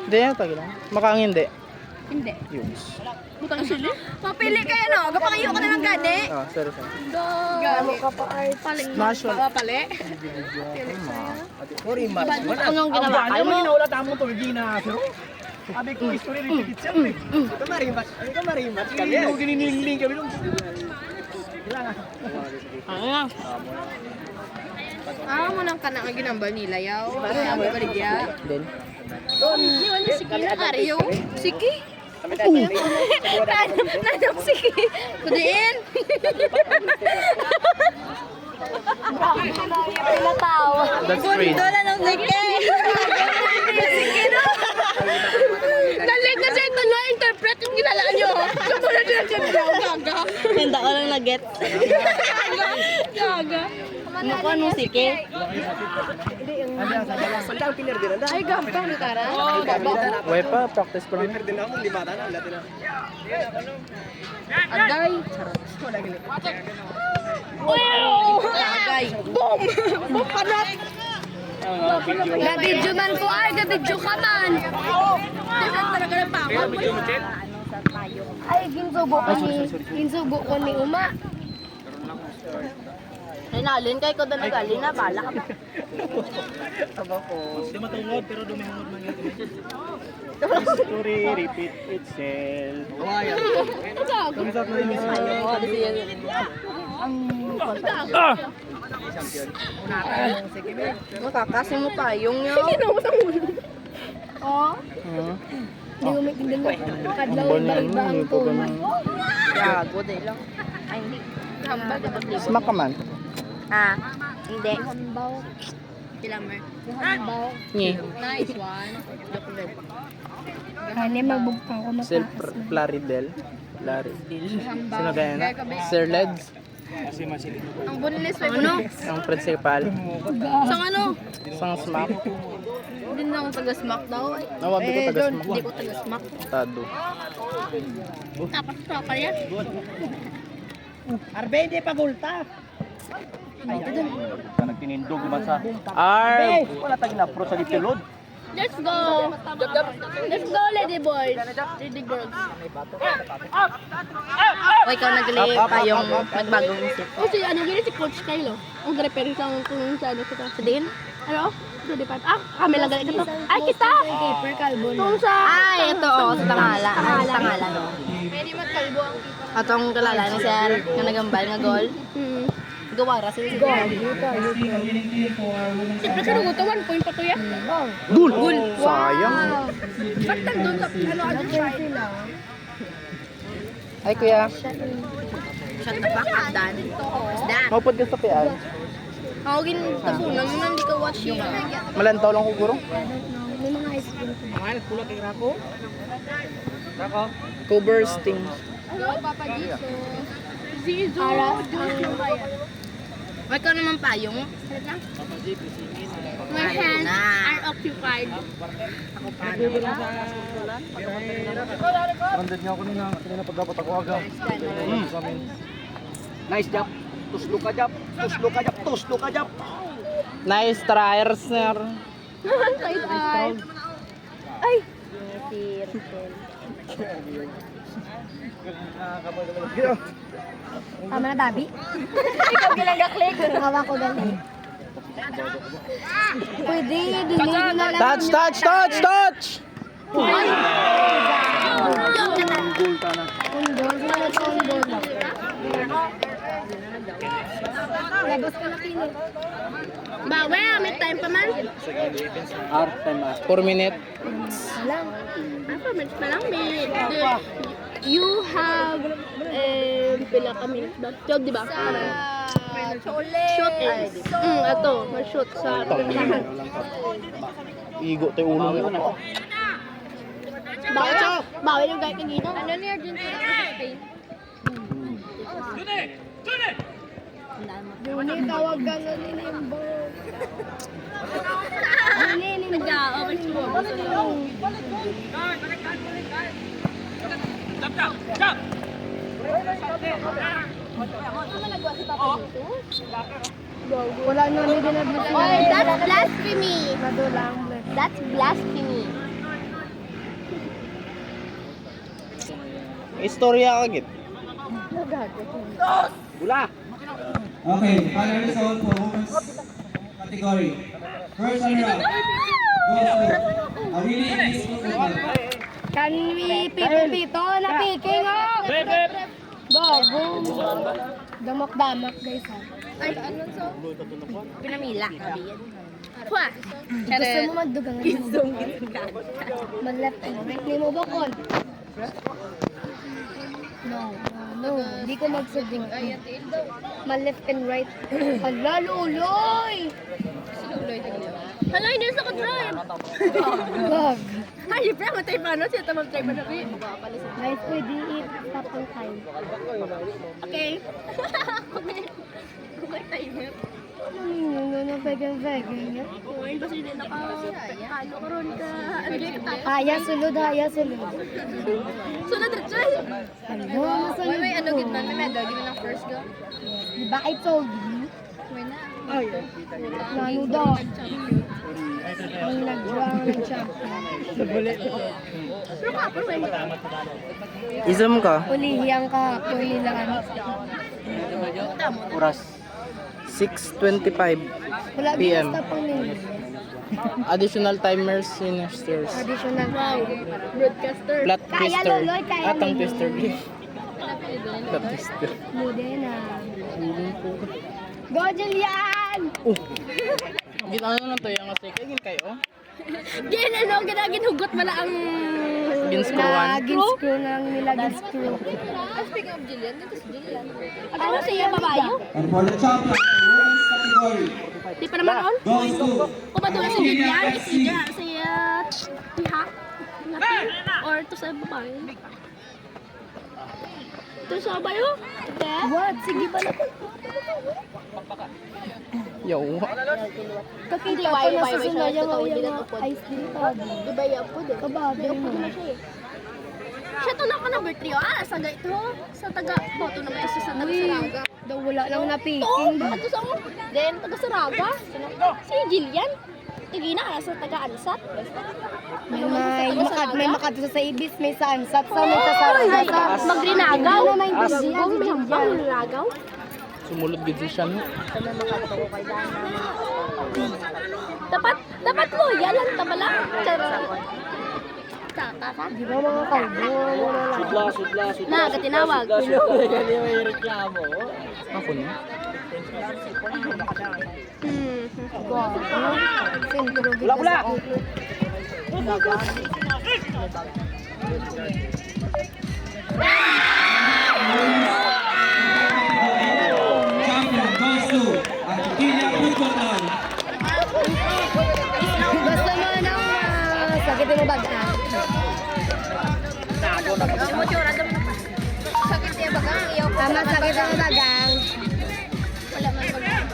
Hindi yan, tagilan. Makang hindi. Hindi. Yun. Butang sili? Mapili kayo no? Gapangayo ka na lang gani. Ah, sorry. Gani ka pa art. Smash one. Pali. Sorry, Mas. Anong ginawa kayo mo? Wala tamong to, hindi na. Sabi ko, history repeat siya. Ito marimat. Ito marimat. Kami yung gininiling kami nung. Mo nang kanang ginambal nila yaw. Sabi baligya. Then, Di wala siki na ariyo. Siki? Nanong siki. Kudiin. that's great. Dola ng siki. Siki na. Nalig na siya ito na interpret yung ginalaan nyo. Kamulat na siya gaga. Hindi ko lang na-get. Gaga. Mukha nung sike. Sandang pilir din. Ay, gampang ni Tara. Way pa, practice pa lang. Pilir din ako, limata na. Lahat na. Agay. Agay. Boom! Boom panat! Gabidyo man ko ay, gabidyo ka man. Tingnan talaga ng pangod. Ay, ginsubo ko ni Uma. Ay, nalin kay ko doon nagalin na. Bala ka ba? Hindi matungod, pero dumihungod man yun. History repeat itself. Makakasin mo tayong nyo. Oh, hindi ko may tingnan mo. Kadlaw iba-iba ang tuma. Gago, day lang. Ay, hindi. Smack ka man. Ah, hindi. Hambaw. Kilamer. Hambaw. Ngi. Nice one. Kani magbugtang ko Sir Plaridel. Sino kaya na? Sir Leds. Ang bunilis may ano? Ang principal. Sang ano? Isang smack. Hindi na ako taga-smack daw. Nawabi ko taga-smack. Hindi ko taga-smack. Tado. Tapos ito pa yan. Arbe, hindi pa gulta. Nagtinindog naman sa... Arb! Wala tayong na-pro sa litulod. Let's go! Let's go, lady boys! Lady girls. O, ikaw nagali pa yung nagbagong isip. O si ano gini si Coach Kyle. Ang referee sa kung sa ano kita. Sa din? Ano? Sa depan. Kami lang ganito. Ay, kita! Paper kalbo na. Kung sa... Ay, ito o. Sa tangala. Sa tangala, no? Pwede magkalbo ang kita. Atong kalala ni sir, yung nagambal nga gol. Gawara sila si Gol. Siyempre ka nung 1 point pa to yan. Gul! Gul! Sayang. Ba't nandun sa ano sila? Ay kuya, Shut the fuck up, Dan. Dan. maupod ka sa pian. Ako tapunan mo na hindi ka watch yung Malantaw lang ko guro. may mga high school. Mga pulot kay Rako. Rako. Co-bursting. Hello, Papa Jesus. Zizo. Para O, ikaw naman payong. my hands are occupied. Randad niya ako nina pag dapat ako agaw. Nice job. Tuslo ka job. Tuslo ka job. Tuslo ka job. Nice try, sir. Side eye. Ay! Tama na, Dabi? Ikaw gilang ga-click. Hawa ko dali. Pwede, delay na lang. Touch, touch, touch, touch! Goal ta na. Kundol, kundol. Labas ka na kini. Bawe, may time pa man. Time 4 minutes. Lang. Apa, minutes pa lang. You have pila ka minutes ba? Shoot, di ba? Shoot is. Ato, ma-shoot sa pintahan. Igo tayo ulo mo. Bawal yung gaya kagina. Ano ni Argentina sa Spain? Yuni, tawag ka nga ni Nimbo. Yuni, nag-aaway mo. Wala na may dinadmit. Oy, that's blasphemy. Madulang blasphemy. That's blasphemy. Istorya ka git. Bula. Okay, final result for women's category. First runner-up goes to Awili East Football. Can we pito na piking oh? Bago. Damak-damak guys ha. Ay, ano so? Pinamila. Pwa! Gusto mo magdugang mag-left and right. Hindi mo bakon. No, hindi ko magsuding. Ma-left and right. Hala, luloy! Hala, hindi sa ka-drive! Gag! Ay, pre, matay pa, no? Siya tamang try pa na rin. Guys, pwede i-stop on time. Okay. Okay, timer. Ano, pegang-pegang yan? Kumain ba sila nakakalo ko ron ka? Haya, sulod. Sulod, Richard! Ano, masunod may ano, gitna na medal, gitna ng first go. Diba, I told you? May na. Ay, lalo daw. Ang nag-draw ng champion. Isam ka. Ulihiyang kahapon nila. Oras. 6:25 Wala PM. basta pang nila. Additional timers sinisters. Additional time. Broadcaster. Plot Kaya, twister. Loloy, kaya Atang ninyo. twister. Plot twister. Modena. Go, Julian! Gitano lang to yung kasi kaya kayo. Ginahugot mo na ang... Ginscrewan. Ginscrew ng nila, ginscrew. Speaking of Julian, dito si Julian. Ano siya, babayo? And for the champion for women's category Di pa naman on? goes to Kumadula si Julian, si Tihak. Or to sa babae. Ito sa babayo? What? Sige ba na? Yo. Kakita ko na sa sunod yung ice dito. Diba yung po din? Kabagay mo. Siya to na ka number 3. Sa ito. Sa taga-boto naman ito sa taga-Saraga. Daw wala lang napiking. Ito sa then taga-Saraga. Si Jillian. Tigina sa taga-Ansat. May makadto sa Ibis, may sa Ansat, may sa Saraga. Magrinagaw. May Magrinagaw. Sumulod gid siya no. Dapat mo, yalan tabala. Tata. Di ba mga kalbo? Sudla. Na, katinawag. May reklamo. Ako na. Sentro Bula. champion goes to Antiquilla Football Club. Gusto mo nang sakitin mo baga? Sakit niya bagang iyaw ko. Tama, sakit mo bagang. Wala man bagang.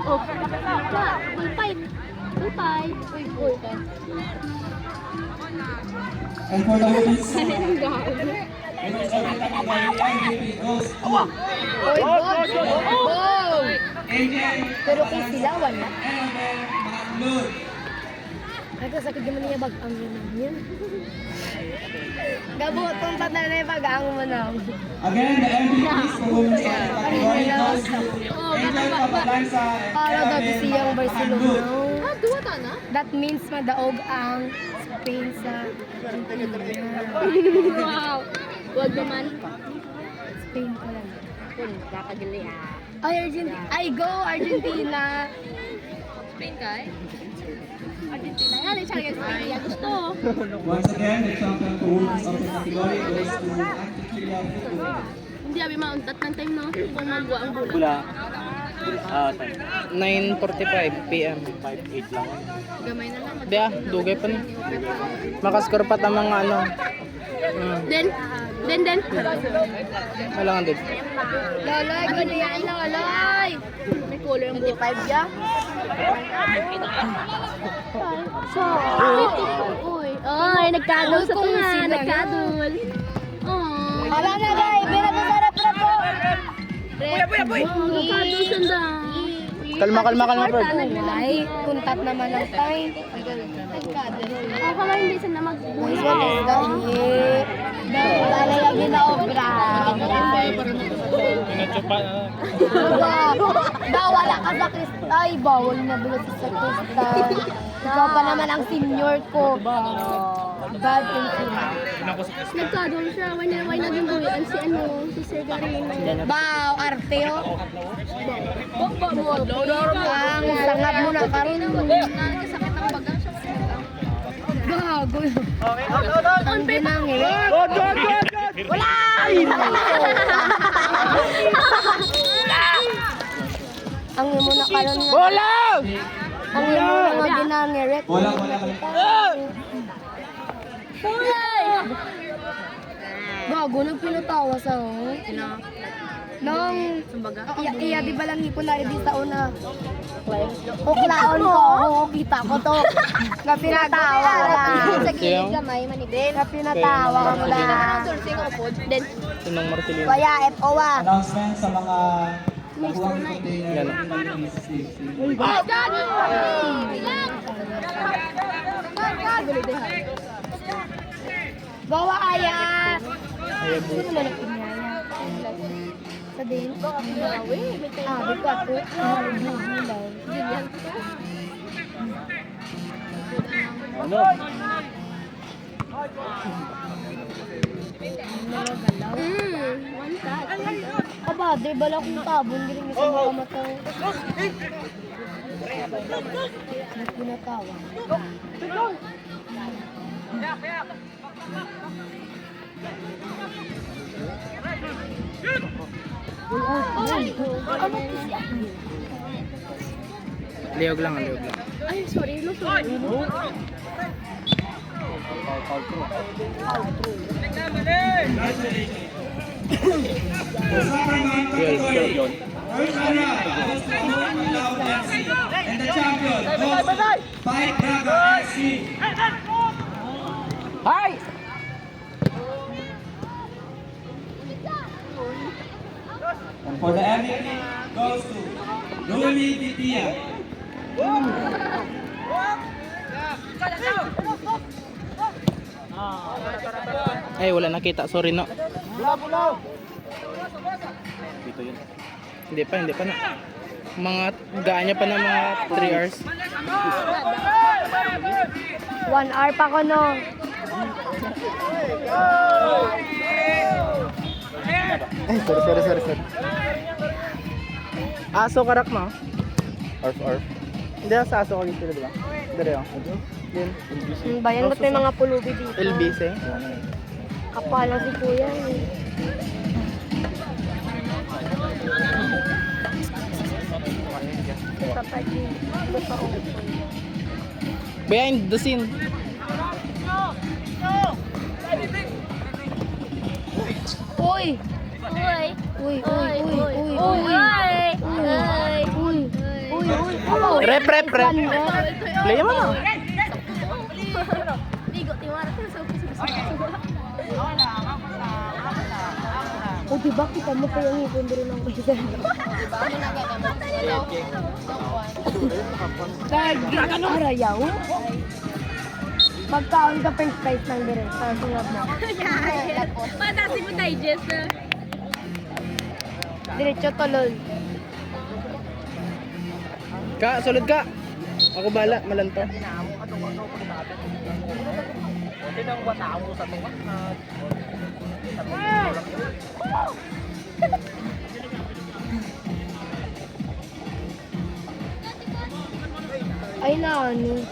Oh, Bulpay. Uy. And for the women's category MVP goes to AJ Pero kay sila, wala. Annabelle Matlud. Ay, kasakit naman niya bagang yun. Gabotong tata na yung bagang mo na. Again, the MVPs for women's category goes to Angel Cabalanza and Para daw Annabelle siyang Barcelona. Matlud. Duwa ta na? That means madaog ang Spain sa Wow! Wag naman. Spain ko lang. Kakagali Ay, Argentina. Ay, go Argentina! Spain ka eh? Argentina. Yan, siya kaya gusto. Once again, the champion for women's of the category goes to Antiquilla Football Club. Hindi, abi mauntat ng time, no? Kung magwa ang bulan. 9:45 PM. 5-8 lang. Gamay na lang. Di dugay pa na. Makaskor pa ta mga ano. Then. Malangan din. Loloy, ganda yan, Loloy. May color yung 25 ya. Uy, ay, nagkadol sa tunga, nagkadol. Hala na, guys, binabasarap na po. Nagkadol sanda. Kalma, Ferd. Ay, puntat naman ang time. Ako lang hindi sila mag-uwi. This one is dahil. Lalagyan na obra. Bawala ka sa Krista. Ay, bawal na bulat sa Krista. Ikaw pa naman ang senior ko. Bad thing sila. Nagkadol siya. Why na gagawin si Sir Garino. Baw, arte o. Ang sangab mo na karon. Sakit ang bagang siya. Gago. Ang binangin. Wala! Ang imo na karon nga. Wala! Ang imo na nga ginangirit. Wala. Gago, nagpinatawa sa o. Nung, iya di ba lang ipon na rin sa una? Uklaon ko, oo, kita ko to. Nga pinatawa ko lang. Sa gilid gamay, manibin. Nga pinatawa ko lang. Sinong Marcelino? Kaya, FOA. Announcement sa mga nakuha ng container. Oh, God! Bawa aya! Sino man ang pinyaya? Sa din? Dito ako. Ganyan ko. Ano? One shot. Aba, di bala kong tabon, giling isa mga matang. Nagpinatawa. Liog lang. Ay, sorry. First round goes to Owen Lao FC. And the champion goes to Fight Braga FC. Hi! And for the MVP goes to Noemi Titia. Ay, wala nakita. Sorry, no. Dito yun. Hindi pa na. Mga gaanya pa ng mga 3 hours. 1 hour pa ko, no? Ay, sorry. Aso karak mo. Orf. Hindi, sa aso ka dito, di ba? Dari ako. Yun. Bayan ba't may mga pulubi dito? LBC. Kapala si kuya. Behind the scene. Uy! Rep. Play mo na. O diba kita mo pa yung ipon doon ng baysan? Arayaw? Pagkaon ka french fries ng direct sa sungab mo. Patasi mo digest na. Diretso tolol. Ka, sulod ka. Ako bala, malanto. Ay, nani.